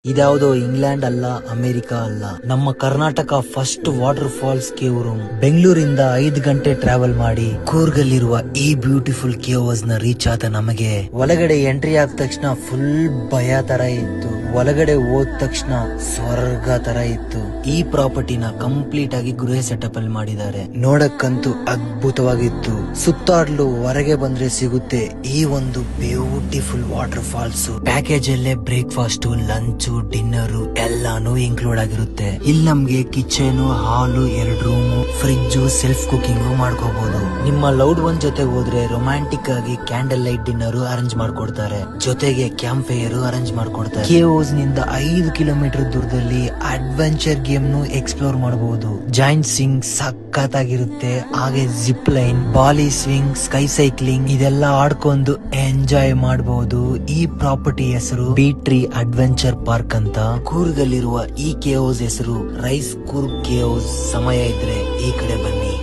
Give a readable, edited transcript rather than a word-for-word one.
ಇದ್ಯಾವುದೋ England ಅಲ್ಲ, America ಅಲ್ಲ, ನಮ್ಮ Karnataka first waterfalls cave room. ಬೆಂಗಳೂರಿಂದ 5 ಗಂಟೆ ಟ್ರಾವೆಲ್ ಮಾಡಿ ಕೂರ್ಗಲ್ಲಿರುವ ಈ ಬ್ಯೂಟಿಫುಲ್ ಕೇವ್ಸ್ ನ ರೀಚ್ ಆದ ನಮಗೆ ಒಳಗಡೆ ಎಂಟ್ರಿ ಆದ ತಕ್ಷಣ ಫುಲ್ ಭಯ ತರ ಇತ್ತು. ಒಳಗಡೆ ಹೋದ ತಕ್ಷಣ ಸ್ವರ್ಗ ತರ ಇತ್ತು. ಈ ಪ್ರಾಪರ್ಟಿನ ಕಂಪ್ಲೀಟ್ ಆಗಿ ಗೃಹ ಸೆಟಪ್ ಅಲ್ಲಿ ಮಾಡಿದ್ದಾರೆ. ನೋಡಕ್ಕಂತೂ ಅದ್ಭುತವಾಗಿತ್ತು. ಸುತ್ತಾಡ್ಲು ಹೊರಗೆ ಬಂದ್ರೆ ಸಿಗುತ್ತೆ ಈ ಒಂದು ಬ್ಯೂಟಿಫುಲ್ ವಾಟರ್ ಫಾಲ್ಸ್. ಪ್ಯಾಕೇಜ್ ಅಲ್ಲೇ ಬ್ರೇಕ್ಫಾಸ್ಟ್, ಲಂಚ್, ಡಿನ್ನರ್ ಎಲ್ಲಾನು ಇನ್ಕ್ಲೂಡ್ ಆಗಿರುತ್ತೆ. ಇಲ್ಲಿ ನಮ್ಗೆ ಕಿಚನ್, ಹಾಲು, 2 ರೂಮ್, ಫ್ರಿಡ್ಜ್, ಸೆಲ್ಫ್ ಕುಕಿಂಗ್ ಮಾಡ್ಕೋಬಹುದು. ನಿಮ್ಮ ಲವ್ಡ್ ಒನ್ ಜೊತೆ ಹೋದ್ರೆ ರೊಮ್ಯಾಂಟಿಕ್ ಆಗಿ ಕ್ಯಾಂಡಲ್ ಲೈಟ್ ಡಿನ್ನರ್ ಅರೇಂಜ್ ಮಾಡ್ಕೊಡ್ತಾರೆ. ಜೊತೆಗೆ ಕ್ಯಾಂಪ್ ಫೈರ್ ಅರೇಂಜ್ ಮಾಡ್ಕೊಡ್ತಾರೆ. ಕೇವ್ಸ್ ನಿಂದ 5 ಕಿಲೋಮೀಟರ್ ದೂರದಲ್ಲಿ ಅಡ್ವೆಂಚರ್ ಗೇಮ್ ನು ಎಕ್ಸ್ಪ್ಲೋರ್ ಮಾಡಬಹುದು. ಜಾಯಿಂಟ್ ಸ್ವಿಂಗ್ ಸಖತ್ತಾಗಿರುತ್ತೆ. ಹಾಗೆ ಜಿಪ್ ಲೈನ್, ಬಾಲಿ ಸ್ವಿಂಗ್, ಸ್ಕೈ ಸೈಕ್ಲಿಂಗ್ ಇದೆಲ್ಲ ಆಡ್ಕೊಂಡು ಎಂಜಾಯ್ ಮಾಡಬಹುದು. ಈ ಪ್ರಾಪರ್ಟಿ ಹೆಸರು ಬೀಟ್ರಿ ಅಡ್ವೆಂಚರ್ ಪಾರ್ಕ್ ಅಂತ. ಕೂರ್ಗಲ್ಲಿರುವ ಈ ಕೇವ್ಸ್ ಹೆಸರು ರೈಸ್ ಕೂರ್ಗ್ ಕೇವ್ಸ್. ಸಮಯ ಇದ್ರೆ ಈ ಕಡೆ ಬನ್ನಿ.